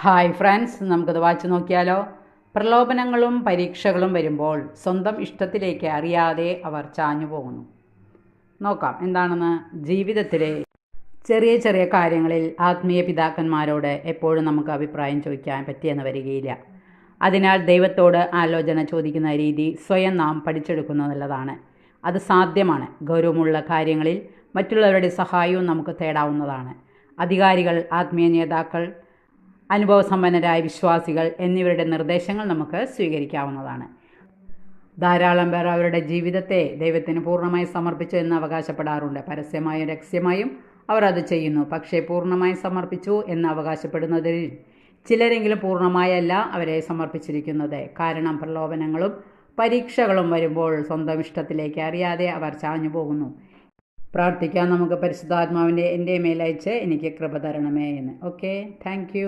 Hi friends, നമുക്കത് വായിച്ചു നോക്കിയാലോ. പ്രലോഭനങ്ങളും പരീക്ഷകളും വരുമ്പോൾ സ്വന്തം ഇഷ്ടത്തിലേക്ക് അറിയാതെ അവർ ചാഞ്ഞു പോകുന്നു. നോക്കാം എന്താണെന്ന്. ജീവിതത്തിലെ ചെറിയ ചെറിയ കാര്യങ്ങളിൽ ആത്മീയ പിതാക്കന്മാരോട് എപ്പോഴും നമുക്ക് അഭിപ്രായം ചോദിക്കാൻ പറ്റിയെന്ന് വരികയില്ല. അതിനാൽ ദൈവത്തോട് ആലോചന ചോദിക്കുന്ന രീതി സ്വയം നാം പഠിച്ചെടുക്കുന്നത് നല്ലതാണ്. അത് സാധ്യമാണ്. ഗൗരവമുള്ള കാര്യങ്ങളിൽ മറ്റുള്ളവരുടെ സഹായവും നമുക്ക് തേടാവുന്നതാണ്. അധികാരികൾ, ആത്മീയ നേതാക്കൾ, അനുഭവസമ്പന്നരായ വിശ്വാസികൾ എന്നിവരുടെ നിർദ്ദേശങ്ങൾ നമുക്ക് സ്വീകരിക്കാവുന്നതാണ്. ധാരാളം പേർ അവരുടെ ജീവിതത്തെ ദൈവത്തിന് പൂർണ്ണമായി സമർപ്പിച്ചു എന്ന് അവകാശപ്പെടാറുണ്ട്. പരസ്യമായും രഹസ്യമായും അവർ അത് ചെയ്യുന്നു. പക്ഷേ പൂർണ്ണമായി സമർപ്പിച്ചു എന്ന് അവകാശപ്പെടുന്നതിൽ ചിലരെങ്കിലും പൂർണ്ണമായല്ല അവരെ സമർപ്പിച്ചിരിക്കുന്നത്. കാരണം പ്രലോഭനങ്ങളും പരീക്ഷകളും വരുമ്പോൾ സ്വന്തം ഇഷ്ടത്തിലേക്ക് അറിയാതെ അവർ ചാഞ്ഞു പോകുന്നു. പ്രാർത്ഥിക്കാം നമുക്ക്. പരിശുദ്ധാത്മാവിൻ്റെ എൻ്റെ മേലയച്ച് എനിക്ക് കൃപ തരണമേ എന്ന്. Okay, thank you.